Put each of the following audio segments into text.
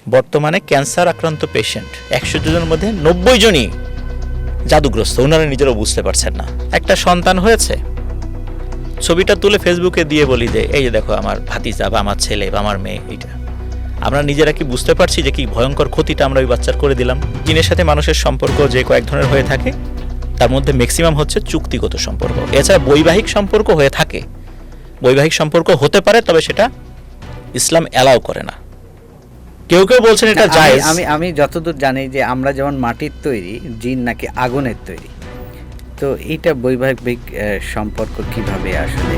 বর্তমানে ক্যান্সার আক্রান্ত পেশেন্ট 100 জনের মধ্যে 90 জনই জাদুগ্রস্ত, ওনারা নিজেরাও বুঝতে পারছেন না। একটা সন্তান হয়েছে, ছবিটা তুলে ফেসবুকে দিয়ে বলি যে এই যে দেখো আমার ভাতিজা বা আমার ছেলে বা আমার মেয়ে। এইটা আমরা নিজেরা কি বুঝতে পারছি যে কি ভয়ঙ্কর ক্ষতিটা আমরা ওই বাচ্চার করে দিলাম? জিনের সাথে মানুষের সম্পর্ক যে কয়েক ধরনের হয়ে থাকে, তার মধ্যে ম্যাক্সিমাম হচ্ছে চুক্তিগত সম্পর্ক। এছাড়া বৈবাহিক সম্পর্ক হয়ে থাকে, বৈবাহিক সম্পর্ক হতে পারে, তবে সেটা ইসলাম অ্যালাউ করে না। কেউ কেউ বলছেন এটা জায়েজ। আমি যতদূর জানি যে আমরা যেমন মাটির তৈরি, জিন নাকি আগুনের তৈরি। তো এটা বৈবাহিক সম্পর্ক কিভাবে আসলে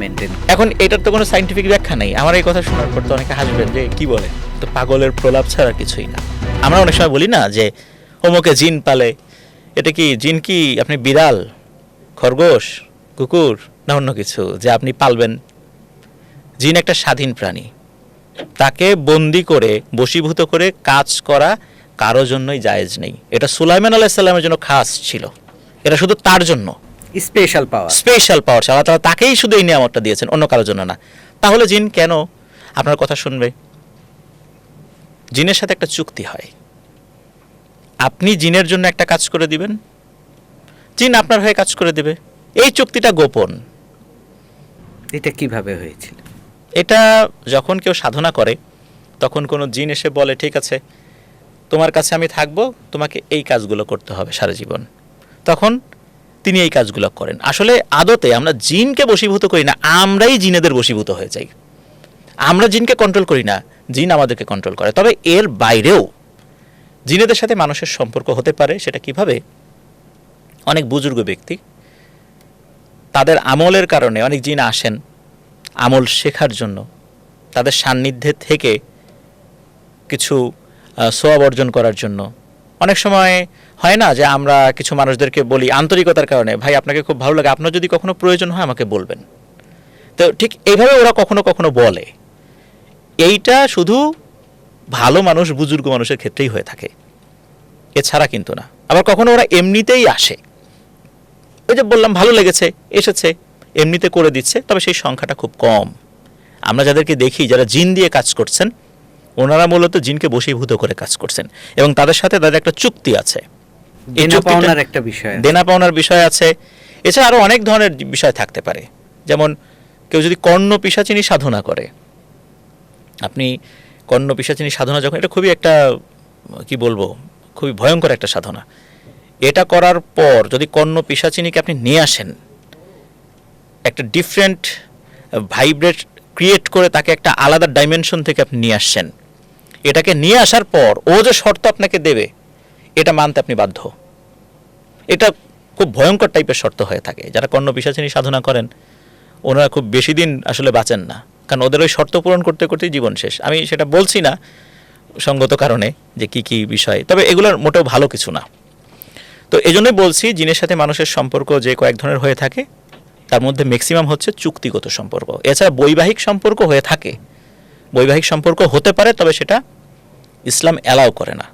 মেনটেন? এখন এটার তো কোনো সায়েন্টিফিক ব্যাখ্যা নেই। আমার এই কথা শোনার পর তো অনেকে হাসবেন যে কি বলে, তো পাগলের প্রলাপ ছাড়া কিছুই না। আমরা অনেক সময় বলি না যে অমুকে জিন পালে, এটা কি জিন কি আপনি বিড়াল, খরগোশ, কুকুর না অন্য কিছু যে আপনি পালবেন? জিন একটা স্বাধীন প্রাণী, তাকে বন্দি করে বশীভূত করে কাজ করা কারো জন্যই জায়েজ নেই। এটা সুলাইমান আলাইহিস সালামের জন্য খাস ছিল, এটা শুধু তার জন্য স্পেশাল পাওয়ার। আল্লাহ তাআলা তাকেই শুধু এই নিয়ামতটা দিয়েছেন, অন্য কারোর জন্য না। তাহলে জিন কেন আপনার কথা শুনবে? জিনের সাথে একটা চুক্তি হয়, আপনি জিনের জন্য একটা কাজ করে দিবেন, জিন আপনার হয়ে কাজ করে দেবে। এই চুক্তিটা গোপন। এটা কিভাবে হয়েছিল? এটা যখন কেউ সাধনা করে তখন কোনো জিন এসে বলে ঠিক আছে তোমার কাছে আমি থাকবো, তোমাকে এই কাজগুলো করতে হবে সারা জীবন, তখন তিনি এই কাজগুলো করেন। আসলে আদতে আমরা জিনকে বশীভূত করি না, আমরাই জিনেদের বশীভূত হয়ে যাই। আমরা জিনকে কন্ট্রোল করি না, জিন আমাদেরকে কন্ট্রোল করে। তবে এর বাইরেও জিনেদের সাথে মানুষের সম্পর্ক হতে পারে। সেটা কিভাবে? অনেক বুজুর্গ ব্যক্তি, তাদের আমলের কারণে অনেক জিন আসেন আমল শেখার জন্য, তাদের সান্নিধ্যে থেকে কিছু সোয়াব অর্জন করার জন্য। অনেক সময় হয় না যে আমরা কিছু মানুষদেরকে বলি আন্তরিকতার কারণে, ভাই আপনাকে খুব ভালো লাগে, আপনার যদি কখনো প্রয়োজন হয় আমাকে বলবেন। তো ঠিক এইভাবে ওরা কখনো কখনো বলে। এইটা শুধু ভালো মানুষ, বুজুর্গ মানুষের ক্ষেত্রেই হয়ে থাকে, এছাড়া কিন্তু না। আবার কখনো ওরা এমনিতেই আসে, ওই যে বললাম ভালো লেগেছে এসেছে, এমনিতে করে দিচ্ছে, তবে সেই সংখ্যাটা খুব কম। আমরা যাদেরকে দেখি যারা জিন দিয়ে কাজ করছেন, ওনারা মূলত জিনকে বশীভূত করে কাজ করছেন এবং তাদের সাথে তাদের একটা চুক্তি আছে, দেনা পাওনার বিষয় আছে। এছাড়া আরও অনেক ধরনের বিষয় থাকতে পারে। যেমন কেউ যদি কর্ণ পিশাচিনী সাধনা করে, আপনি কর্ণ পিশাচিনী সাধনা যখন, এটা খুবই একটা কি বলবো, খুবই ভয়ঙ্কর একটা সাধনা। এটা করার পর যদি কর্ণ পিশাচিনীকে আপনি নিয়ে আসেন, একটা ডিফারেন্ট ভাইব্রেট ক্রিয়েট করে তাকে একটা আলাদা ডাইমেনশন থেকে আপনি নিয়ে আসছেন, এটাকে নিয়ে আসার পর ও যে শর্ত আপনাকে দেবে এটা মানতে আপনি বাধ্য। এটা খুব ভয়ঙ্কর টাইপের শর্ত হয়ে থাকে। যারা কর্ণ পিশাচিনী সাধনা করেন ওনারা খুব বেশি দিন আসলে বাঁচেন না, কারণ ওদের ওই শর্ত পূরণ করতে করতেই জীবন শেষ। আমি সেটা বলছি না সঙ্গত কারণে যে কি কি বিষয়, তবে এগুলোর মোটেও ভালো কিছু না। তো এজন্যই বলছি জিনের সাথে মানুষের সম্পর্ক যে কয়েক ধরনের হয়ে থাকে, তার মধ্যে ম্যাক্সিমাম হচ্ছে চুক্তিগত সম্পর্ক। এছাড়া বৈবাহিক সম্পর্ক হয়ে থাকে, বৈবাহিক সম্পর্ক হতে পারে, তবে সেটা ইসলাম অ্যালাউ করে না।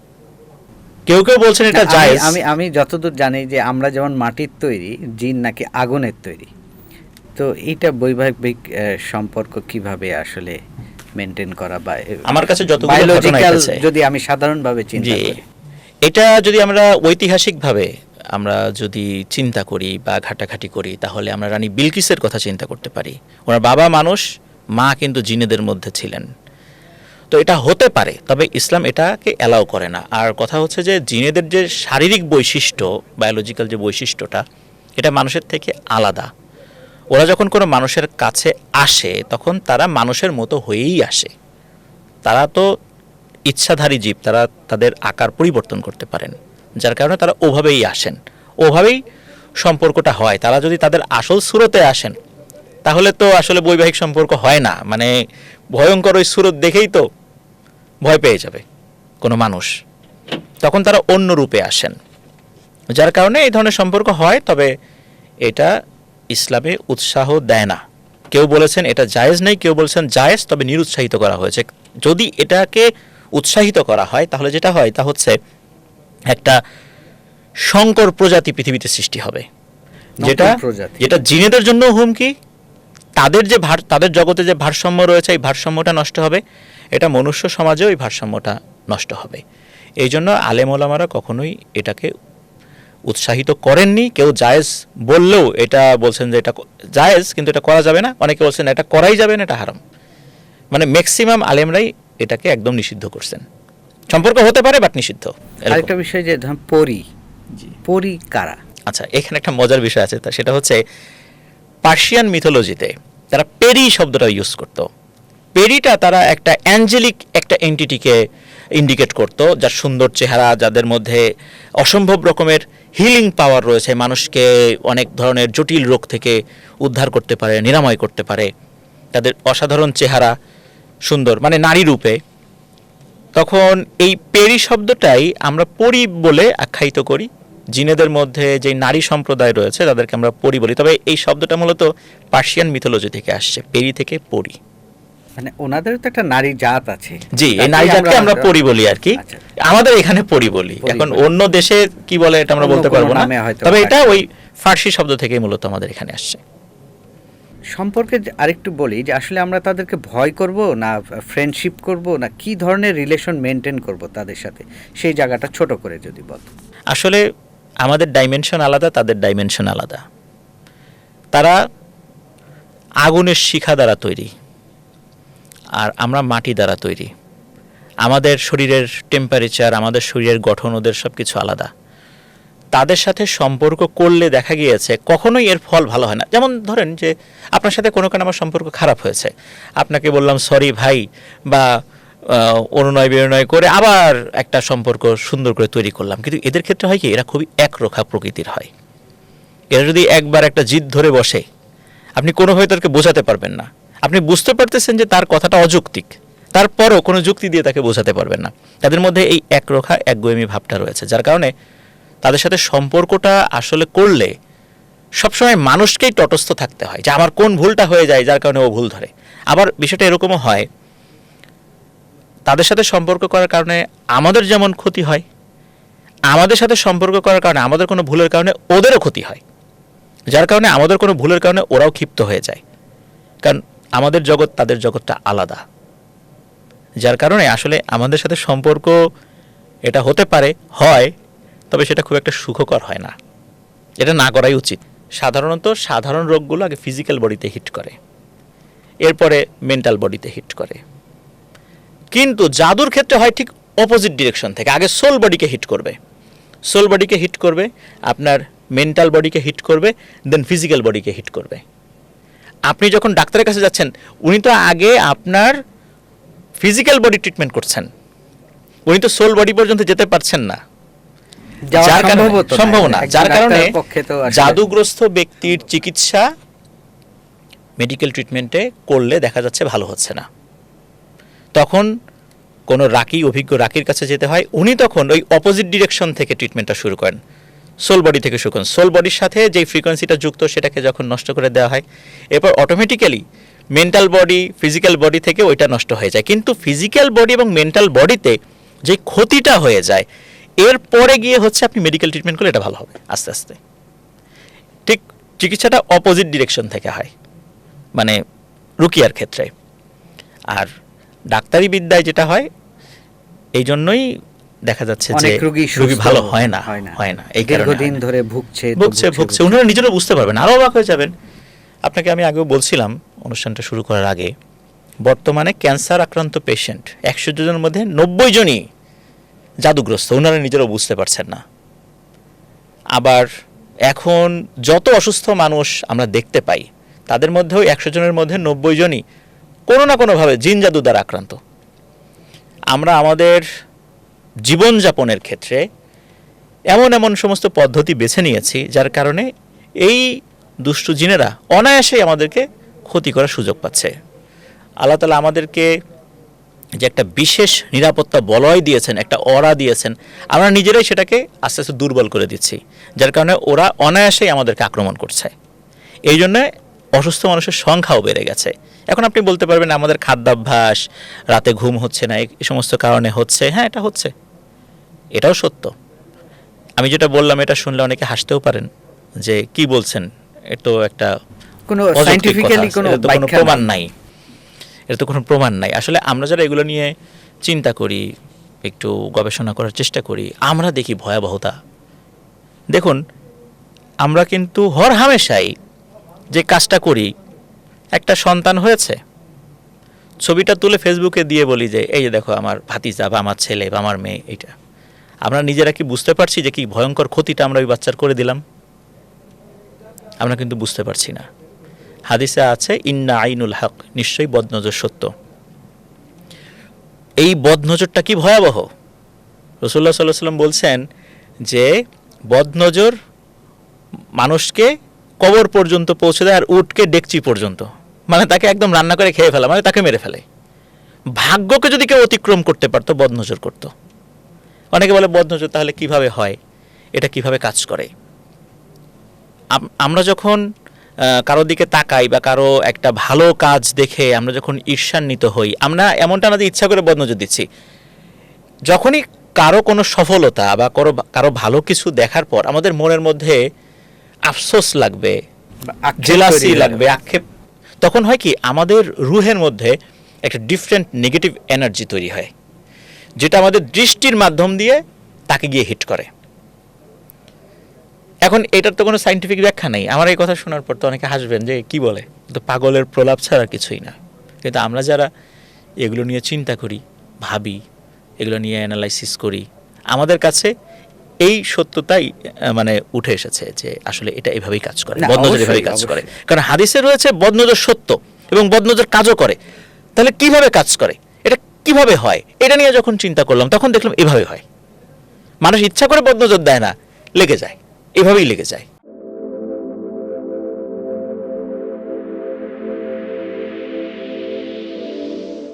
কেউ কেউ বলছেন এটা জায়েজ। আমি যতদূর জানি যে আমরা যেমন মাটির তৈরি, জিন নাকি আগুনের তৈরি। তো এটা বৈবাহিক সম্পর্ক কিভাবে আসলে মেনটেন করা, বা আমার কাছে যতগুলো ঘটনা আছে, যদি আমি সাধারণভাবে চিন্তা করি, এটা যদি আমরা ঐতিহাসিকভাবে আমরা যদি চিন্তা করি বা ঘাটাঘাটি করি, তাহলে আমরা রানী বিলকিসের কথা চিন্তা করতে পারি। ওনার বাবা মানুষ, মা কিন্তু জিনেদের মধ্যে ছিলেন। তো এটা হতে পারে, তবে ইসলাম এটাকে অ্যালাউ করে না। আর কথা হচ্ছে যে জিনেদের যে শারীরিক বৈশিষ্ট্য, বায়োলজিক্যাল যে বৈশিষ্ট্যটা, এটা মানুষের থেকে আলাদা। ওরা যখন কোনো মানুষের কাছে আসে তখন তারা মানুষের মতো হয়েই আসে। তারা তো ইচ্ছাধারী জীব, তারা তাদের আকার পরিবর্তন করতে পারেন, যার কারণে তারা ওভাবেই আসেন, ওভাবেই সম্পর্কটা হয়। তারা যদি তাদের আসল সুরতে আসেন তাহলে তো আসলে বৈবাহিক সম্পর্ক হয় না। মানে ভয়ঙ্কর ওই সুরত দেখেই তো ভয় পেয়ে যাবে কোনো মানুষ, তখন তারা অন্য রূপে আসেন, যার কারণে এই ধরনের সম্পর্ক হয়। তবে এটা ইসলামে উৎসাহ দেয় না। কেউ বলেছেন এটা জায়েজ নেই, কেউ বলেছেন জায়েজ, তবে নিরুৎসাহিত করা হয়েছে। যদি এটাকে উৎসাহিত করা হয় তাহলে যেটা হয় তা হচ্ছে একটা সংকর প্রজাতি পৃথিবীতে সৃষ্টি হবে, যেটা জিনেদের জন্য হুমকি। তাদের জগতে যে ভারসাম্য রয়েছে এই ভারসাম্যটা নষ্ট হবে এটা মনুষ্য সমাজেও এই ভারসাম্যটা নষ্ট হবে। এই জন্য আলেম ওলামারা কখনোই এটাকে উৎসাহিত করেননি। কেউ জায়েজ বললেও এটা বলছেন যে এটা জায়েজ কিন্তু এটা করা যাবে না, অনেকে বলছেন এটা করাই যাবে না, এটা হারাম। মানে ম্যাক্সিমাম আলেমরাই এটাকে একদম নিষিদ্ধ করছেন। সম্পর্ক হতে পারে বাট নিষিদ্ধ। আরেকটা বিষয় যে ধরুন পরি কারা? আচ্ছা, এখানে একটা মজার বিষয় আছে, তা সেটা হচ্ছে পার্সিয়ান মিথোলজিতে তারা পেরি শব্দটা ইউজ করতো। পেরিটা তারা একটা অ্যাঞ্জেলিক একটা এন্টিটিকে ইন্ডিকেট করতো, যার সুন্দর চেহারা, যাদের মধ্যে অসম্ভব রকমের হিলিং পাওয়ার রয়েছে, মানুষকে অনেক ধরনের জটিল রোগ থেকে উদ্ধার করতে পারে, নিরাময় করতে পারে, তাদের অসাধারণ চেহারা, সুন্দর মানে নারী রূপে। তখন এই পেরি শব্দটাই আমরা পরি বলে আখ্যায়িত করি। জিনেদের মধ্যে যে নারী সম্প্রদায় রয়েছে তাদেরকে আমরা পরি বলি। তবে এই শব্দটা মূলত পার্সিয়ান মিথোলজি থেকে আসছে, পেরি থেকে পরি। মানে ওনাদের তো একটা নারী জাত আছে। জি, এই নারী জাতকে আমরা পরি বলি আর কি। আচ্ছা। আমাদের এখানে পরি বলি। এখন অন্য দেশে কি বলে এটা আমরা বলতে পারবো না, তবে এটা ওই ফার্সি শব্দ থেকে মূলত আমাদের এখানে আসছে। সম্পর্কে আরেকটু বলি যে আসলে আমরা তাদেরকে ভয় করব না ফ্রেন্ডশিপ করব না কি ধরনের রিলেশন মেনটেন করব তাদের সাথে, সেই জায়গাটা ছোট করে যদি বল। আসলে আমাদের ডাইমেনশন আলাদা, তাদের ডাইমেনশন আলাদা। তারা আগুনের শিখা দ্বারা তৈরি আর আমরা মাটি দ্বারা তৈরি। আমাদের শরীরের টেম্পারেচার, আমাদের শরীরের গঠন, ওদের সব কিছু আলাদা। তাদের সাথে সম্পর্ক করলে দেখা গিয়েছে কখনোই এর ফল ভালো হয় না। যেমন ধরেন যে আপনার সাথে কোনো কারণে আমার সম্পর্ক খারাপ হয়েছে, আপনাকে বললাম সরি ভাই, বা অনুনয় বিনয় করে আবার একটা সম্পর্ক সুন্দর করে তৈরি করলাম। কিন্তু এদের ক্ষেত্রে হয় কি, এরা খুবই একরোখা প্রকৃতির হয়। এরা যদি একবার একটা জিদ ধরে বসে, আপনি কোনোভাবে তাকে বোঝাতে পারবেন না। আপনি বুঝতে পারতেছেন যে তার কথাটা অযৌক্তিক, তারপরও কোনো যুক্তি দিয়ে তাকে বোঝাতে পারবেন না। তাদের মধ্যে এই একরোখা একগুঁয়েমি ভাবটা রয়েছে, যার কারণে তাদের সাথে সম্পর্কটা আসলে করলে সবসময় মানুষকেই তটস্থ থাকতে হয়, যে আমার কোন ভুলটা হয়ে যায় যার কারণে ও ভুল ধরে। আবার বিষয়টা এরকমও হয়, তাদের সাথে সম্পর্ক করার কারণে আমাদের যেমন ক্ষতি হয়, আমাদের সাথে সম্পর্ক করার কারণে আমাদের কোনো ভুলের কারণে ওদেরও ক্ষতি হয়, যার কারণে আমাদের কোনো ভুলের কারণে ওরাও ক্ষিপ্ত হয়ে যায়। কারণ আমাদের জগৎ তাদের জগৎটা আলাদা, যার কারণে আসলে আমাদের সাথে সম্পর্ক এটা হতে পারে, হয়, তবে সেটা খুব একটা সুখকর হয় না। এটা না করাই উচিত। সাধারণত সাধারণ রোগগুলো আগে ফিজিক্যাল বডিতে হিট করে, এরপরে মেন্টাল বডিতে হিট করে। কিন্তু জাদুর ক্ষেত্রে হয় ঠিক অপোজিট ডিরেকশন থেকে, আগে সোল বডিকে হিট করবে, সোল বডিকে হিট করবে, আপনার মেন্টাল বডিকে হিট করবে, দেন ফিজিক্যাল বডিকে হিট করবে। আপনি যখন ডাক্তারের কাছে যাচ্ছেন, উনি তো আগে আপনার ফিজিক্যাল বডি ট্রিটমেন্ট করছেন, উনি তো সোল বডি পর্যন্ত যেতে পারছেন না, সম্ভব না। যার কারণে জাদুগ্রস্ত ব্যক্তির চিকিৎসা মেডিকেল ট্রিটমেন্টে করলে দেখা যাচ্ছে ভালো হচ্ছে না। তখন কোনো অভিজ্ঞ রাকির কাছে যেতে হয়, উনি তখন ওই অপোজিট ডিরেকশন থেকে ট্রিটমেন্টটা শুরু করেন, সোল বডি থেকে শুরু করেন। সোল বডির সাথে যেই ফ্রিকোয়েন্সিটা যুক্ত সেটাকে যখন নষ্ট করে দেওয়া হয়, এরপর automatically mental body physical body থেকে ওইটা নষ্ট হয়ে যায়। কিন্তু ফিজিক্যাল বডি এবং মেন্টাল বডিতে যে ক্ষতিটা হয়ে যায়, এরপরে গিয়ে হচ্ছে আপনি মেডিকেল ট্রিটমেন্ট করলে এটা ভালো হবে আস্তে আস্তে। ঠিক চিকিৎসাটা অপোজিট ডিরেকশন থেকে হয়, মানে রুকিয়ার ক্ষেত্রে। আর ডাক্তারি বিদ্যায় যেটা হয়, এই জন্যই দেখা যাচ্ছে যে রোগী ভালো হয় না। এই কারণে দিন ধরে ভুগছে উনারা নিজেরা বুঝতে পারবেন, আরও অবাক হয়ে যাবেন। আপনাকে আমি আগেও বলছিলাম অনুষ্ঠানটা শুরু করার আগে, বর্তমানে ক্যান্সার আক্রান্ত পেশেন্ট 100 জনের মধ্যে 90 জনই জাদুগ্রস্ত, ওনারা নিজেরাও বুঝতে পারছেন না। আবার এখন যত অসুস্থ মানুষ আমরা দেখতে পাই, তাদের মধ্যেও 100 জনের মধ্যে 90 জনই কোনো না কোনোভাবে জিন জাদু দ্বারা আক্রান্ত। আমরা আমাদের জীবনযাপনের ক্ষেত্রে এমন এমন সমস্ত পদ্ধতি বেছে নিয়েছি, যার কারণে এই দুষ্টু জিনেরা অনায়াসেই আমাদেরকে ক্ষতি করার সুযোগ পাচ্ছে। আল্লাহ তাআলা আমাদেরকে যে একটা বিশেষ নিরাপত্তা বলয় দিয়েছেন, একটা অরা দিয়েছেন, আমরা নিজেরাই সেটাকে আস্তে আস্তে দুর্বল করে দিচ্ছি, যার কারণে ওরা অনায়াসেই আমাদেরকে আক্রমণ করছে। এই জন্য অসুস্থ মানুষের সংখ্যাও বেড়ে গেছে। এখন আপনি বলতে পারবেন আমাদের খাদ্যাভ্যাস, রাতে ঘুম হচ্ছে না, এই সমস্ত কারণে হচ্ছে। হ্যাঁ, এটা হচ্ছে, এটাও সত্য। আমি যেটা বললাম এটা শুনলে অনেকে হাসতেও পারেন যে কি বলছেন, এ তো একটা কোনো সায়েন্টিফিক্যালি কোনো প্রমাণ নাই। এর তো কোনো প্রমাণ নাই। আসলে আমরা যারা এগুলো নিয়ে চিন্তা করি, একটু গবেষণা করার চেষ্টা করি, আমরা দেখি ভয়াবহতা। দেখুন, আমরা কিন্তু হর হামেশাই যে কাজটা করি, একটা সন্তান হয়েছে, ছবিটা তুলে ফেসবুকে দিয়ে বলি যে এই যে দেখো আমার ভাতিজা বা আমার ছেলে বা আমার মেয়ে। এইটা আমরা নিজেরা কি বুঝতে পারছি যে কি ভয়ঙ্কর ক্ষতিটা আমরা ওই বাচ্চার করে দিলাম? আমরা কিন্তু বুঝতে পারছি না। হাদিসে আছে ইন্না আইনুল হক, নিশ্চয়ই বদনজর সত্য। এই বদনজরটা কি ভয়াবহ! রাসূলুল্লাহ সাল্লাল্লাহু আলাইহি ওয়াসাল্লাম বলছেন যে বদনজর মানুষকে কবর পর্যন্ত পৌঁছে দেয়, আর উটকে ডেকচি পর্যন্ত, মানে তাকে একদম রান্না করে খেয়ে ফেলা, মানে তাকে মেরে ফেলে। ভাগ্যকে যদি কেউ অতিক্রম করতে পারতো, বদনজর করত। অনেকে বলে বদনজর তাহলে কিভাবে হয়, এটা কিভাবে কাজ করে? আমরা যখন কারো দিকে তাকাই বা কারো একটা ভালো কাজ দেখে আমরা যখন ঈর্ষান্বিত হই, আমরা এমনটা না যে ইচ্ছা করে বদনজর দিচ্ছি। যখনই কারো কোনো সফলতা বা কারো ভালো কিছু দেখার পর আমাদের মনের মধ্যে আফসোস লাগবে, জেলাসি লাগবে, আক্ষেপ, তখন হয় কি আমাদের রুহের মধ্যে একটা ডিফারেন্ট নেগেটিভ এনার্জি তৈরি হয়, যেটা আমাদের দৃষ্টির মাধ্যম দিয়ে তাকে গিয়ে হিট করে। এখন এটার তো কোনো সায়েন্টিফিক ব্যাখ্যা নেই। আমার এই কথা শোনার পর তো অনেকে হাসবেন যে কি বলে, তো পাগলের প্রলাপ ছাড়া কিছুই না। কিন্তু আমরা যারা এগুলো নিয়ে চিন্তা করি, ভাবি, এগুলো নিয়ে অ্যানালাইসিস করি, আমাদের কাছে এই সত্যতাই মানে উঠে এসেছে যে আসলে এটা এভাবেই কাজ করে, বদনজর এভাবেই কাজ করে। কারণ হাদিসে রয়েছে বদনজর সত্য এবং বদনজর কাজও করে। তাহলে কিভাবে কাজ করে, এটা কিভাবে হয়, এটা নিয়ে যখন চিন্তা করলাম তখন দেখলাম এভাবে হয়। মানুষ ইচ্ছা করে বদনজর দেয় না, লেগে যায়, এভাবেই লেগে যায়।